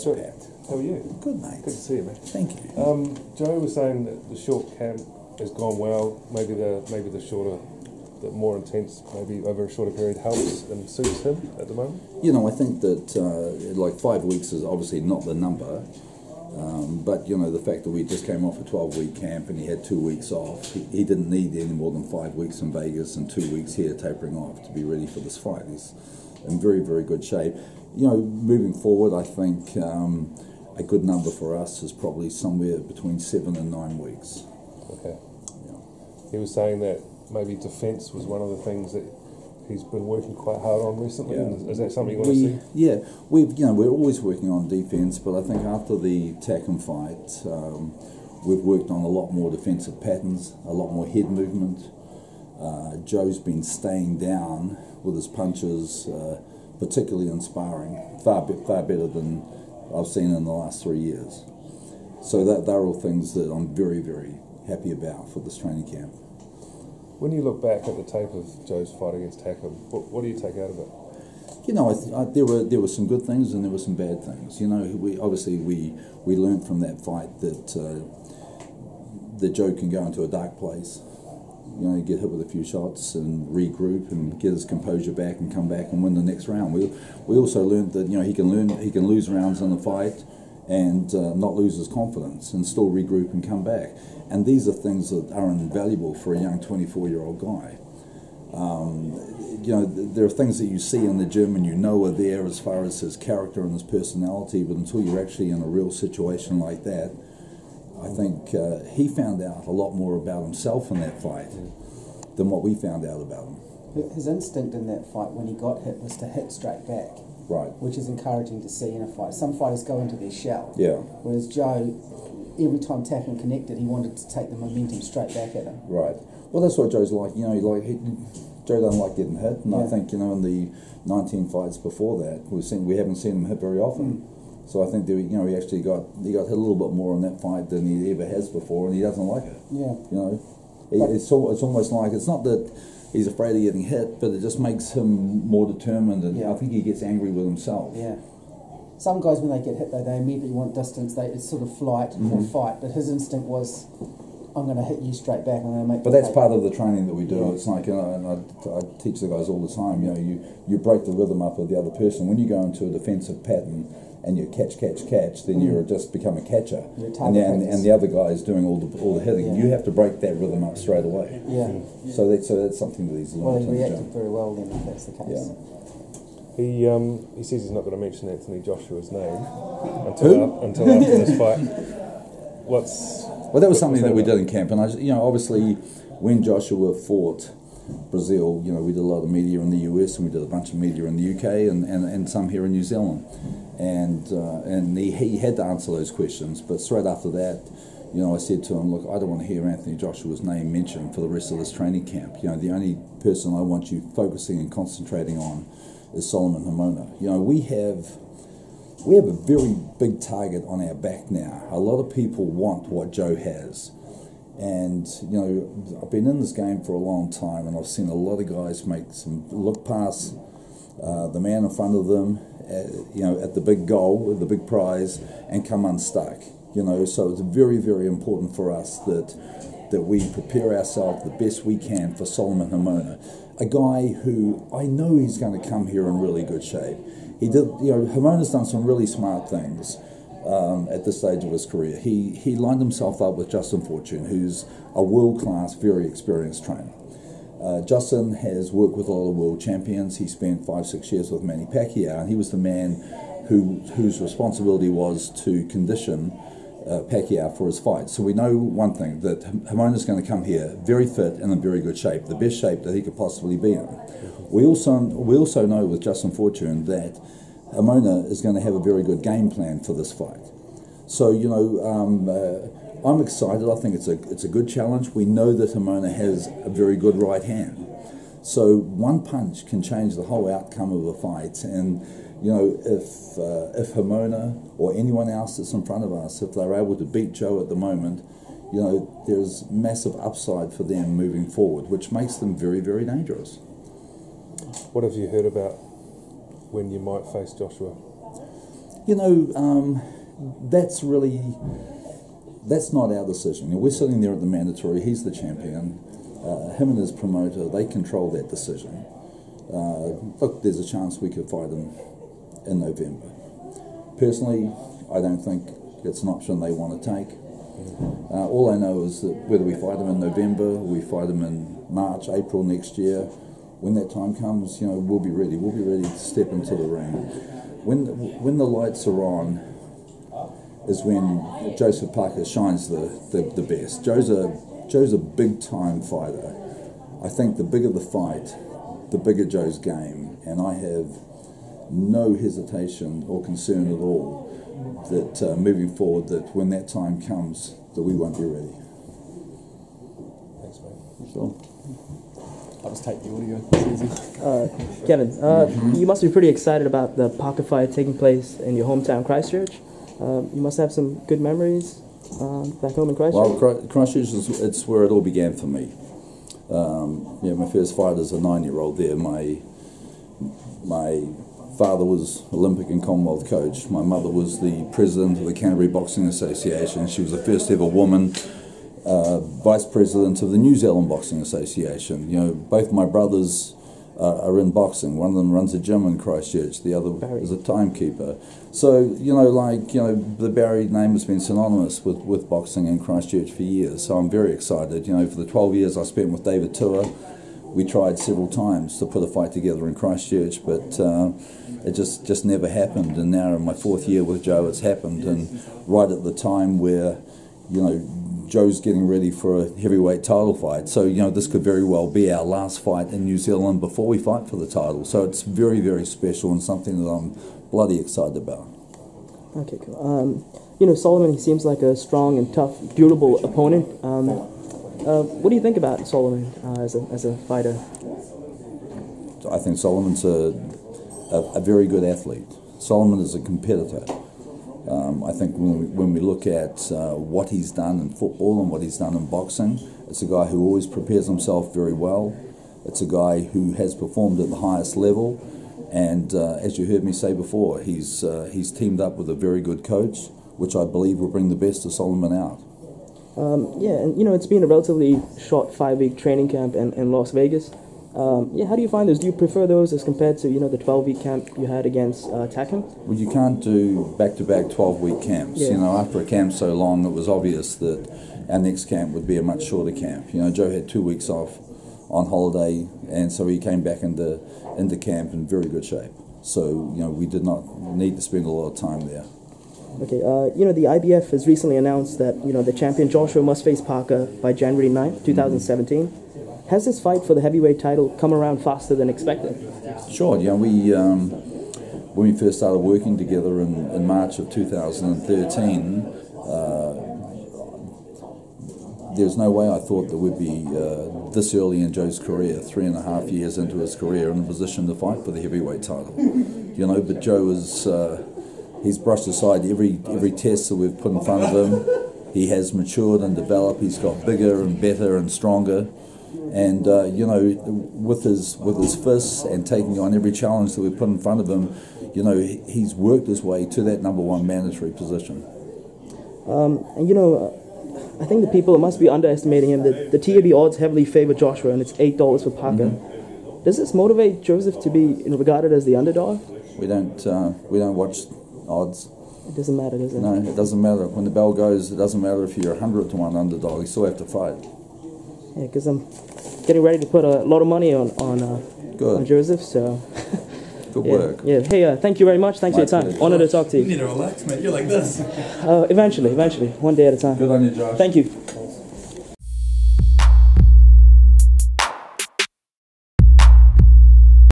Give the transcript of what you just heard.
Thanks, Pat. How are you? Good, mate. Good to see you, mate. Thank you. Joe was saying that the short camp has gone well. Maybe the shorter, the more intense, maybe over a shorter period helps and suits him at the moment. You know, I think that like 5 weeks is obviously not the number, but you know, the fact that we just came off a 12-week camp and he had 2 weeks off, he didn't need any more than 5 weeks in Vegas and 2 weeks here tapering off to be ready for this fight. He's in very, very good shape. You know, moving forward, I think a good number for us is probably somewhere between 7 and 9 weeks. Okay. Yeah. He was saying that maybe defence was one of the things that he's been working quite hard on recently. Yeah. Is that something you want to see? Yeah, we're always working on defence, but I think after the Tacken fight, we've worked on a lot more defensive patterns, a lot more head movement. Joe's been staying down with his punches, particularly in sparring, far better than I've seen in the last 3 years. So they're all things that I'm very, very happy about for this training camp. When you look back at the tape of Joe's fight against Tacken, what do you take out of it? You know, there were some good things and there were some bad things. You know, we learned from that fight that Joe can go into a dark place. You know, get hit with a few shots and regroup and get his composure back and come back and win the next round. We also learned that, you know, he can lose rounds in the fight and not lose his confidence and still regroup and come back. And these are things that are invaluable for a young 24-year-old guy. You know, there are things that you see in the gym and you know are there as far as his character and his personality, but until you're actually in a real situation like that, I think he found out a lot more about himself in that fight than what we found out about him. His instinct in that fight when he got hit was to hit straight back. Right. Which is encouraging to see in a fight. Some fighters go into their shell. Yeah. Whereas Joe, every time Tacken connected, he wanted to take the momentum straight back at him. Right. Well, that's what Joe's like. You know, Joe doesn't like getting hit, and I think, you know, in the 19 fights before that, we haven't seen him hit very often. So I think that, you know, he got hit a little bit more in that fight than he ever has before, and he doesn't like it. Yeah. You know, it's almost like, it's not that he's afraid of getting hit, but it just makes him more determined, and I think he gets angry with himself. Yeah. Some guys, when they get hit, they immediately want distance. It's sort of flight or fight, but his instinct was, I'm going to hit you straight back. I'm going to make. But that's part of the training that we do. Yeah. It's like, you know, and I teach the guys all the time. You know, you break the rhythm up of the other person. When you go into a defensive pattern and you catch, then you just become a catcher, and the other guy is doing all the hitting. You have to break that rhythm up straight away. Yeah. So that's something that he's learned. Well, he reacted very well then, if that's the case. Yeah. He says he's not going to mention Anthony Joshua's name until after this fight. Well, that was something that we did in camp, and obviously, when Joshua fought Brazil, you know, we did a lot of media in the US, and we did a bunch of media in the UK, and some here in New Zealand, and he had to answer those questions. But straight after that, you know, I said to him, look, I don't want to hear Anthony Joshua's name mentioned for the rest of this training camp. You know, the only person I want you focusing and concentrating on is Solomon Haumono. You know, we have a very big target on our back now. A lot of people want what Joe has. And, you know, I've been in this game for a long time, and I've seen a lot of guys look past the man in front of them, you know, at the big goal, the big prize, and come unstuck. You know, so it's very, very important for us that we prepare ourselves the best we can for Solomon Haumono, a guy who I know he's going to come here in really good shape. Haumono's done some really smart things at this stage of his career. He lined himself up with Justin Fortune, who's a world-class, very experienced trainer. Justin has worked with a lot of world champions. He spent 5-6 years with Manny Pacquiao, and he was the man whose responsibility was to condition Pacquiao for his fight. So we know one thing, that Haumono's going to come here very fit and in very good shape, the best shape that he could possibly be in. We also know with Justin Fortune that Haumono is going to have a very good game plan for this fight. So, you know, I'm excited. I think it's a good challenge. We know that Haumono has a very good right hand. So one punch can change the whole outcome of a fight. And, you know, if Haumono or anyone else that's in front of us, if they're able to beat Joe at the moment, you know, there's massive upside for them moving forward, which makes them very, very dangerous. What have you heard about when you might face Joshua? That's not our decision. We're sitting there at the mandatory. He's the champion. Him and his promoter, they control that decision. Look, there's a chance we could fight him in November. Personally, I don't think it's an option they want to take. All I know is that whether we fight him in November, we fight him in March, April next year, when that time comes, we'll be ready. We'll be ready to step into the ring. When the lights are on is when Joseph Parker shines the best. Joe's a big time fighter. I think the bigger the fight, the bigger Joe's game, and I have no hesitation or concern at all that moving forward, that when that time comes, that we won't be ready. Thanks, mate. Sure. I'll just take the audio. It's easy. Kevin, you must be pretty excited about the Parker fight taking place in your hometown, Christchurch. You must have some good memories back home in Christchurch. Well, Christchurch it's where it all began for me. My first fight as a 9-year-old there. My father was Olympic and Commonwealth coach. My mother was the president of the Canterbury Boxing Association. She was the first ever woman vice president of the New Zealand Boxing Association. Both my brothers are in boxing. One of them runs a gym in Christchurch. The other is a timekeeper. So the Barry name has been synonymous with boxing in Christchurch for years. So I'm very excited. For the 12 years I spent with David Tua, we tried several times to put a fight together in Christchurch, but it just never happened. And now in my 4th year with Joe, it's happened. And right at the time where Joe's getting ready for a heavyweight title fight. So, this could very well be our last fight in New Zealand before we fight for the title. So it's very, very special and something that I'm bloody excited about. Okay, cool. Solomon, he seems like a strong and tough, durable opponent. What do you think about Solomon as a fighter? I think Solomon's a very good athlete. Solomon is a competitor. I think when we look at what he's done in football and what he's done in boxing, it's a guy who always prepares himself very well. It's a guy who has performed at the highest level, and as you heard me say before, he's teamed up with a very good coach, which I believe will bring the best of Solomon out. And it's been a relatively short 5-week training camp in Las Vegas. How do you find those? Do you prefer those as compared to the 12-week camp you had against Tacken? Well, you can't do back-to-back 12-week camps. Yeah. After a camp so long, it was obvious that our next camp would be a much shorter camp. Joe had 2 weeks off on holiday, and so he came back into camp in very good shape. So we did not need to spend a lot of time there. Okay, the IBF has recently announced that the champion Joshua must face Parker by January 9th, 2017. Has this fight for the heavyweight title come around faster than expected? Sure. When we first started working together in March of 2013, there's no way I thought that we'd be this early in Joe's career, 3.5 years into his career, in a position to fight for the heavyweight title. But Joe is he's brushed aside every test that we've put in front of him. He has matured and developed. He's got bigger and better and stronger. And with his fists and taking on every challenge that we put in front of him, he's worked his way to that #1 mandatory position. I think the people must be underestimating him. The TAB odds heavily favor Joshua, and it's $8 for Parker. Mm-hmm. Does this motivate Joseph to be regarded as the underdog? We don't watch odds. It doesn't matter, does it? No, it doesn't matter. When the bell goes, it doesn't matter if you're 100-1 underdog. You still have to fight. Yeah, because I'm getting ready to put a lot of money on Joseph, so... Good work. Yeah. Hey, thank you very much. Thanks for your time. Honored to talk to you. You need to relax, mate. You're like this. Eventually. One day at a time. Good on you, Josh. Thank you.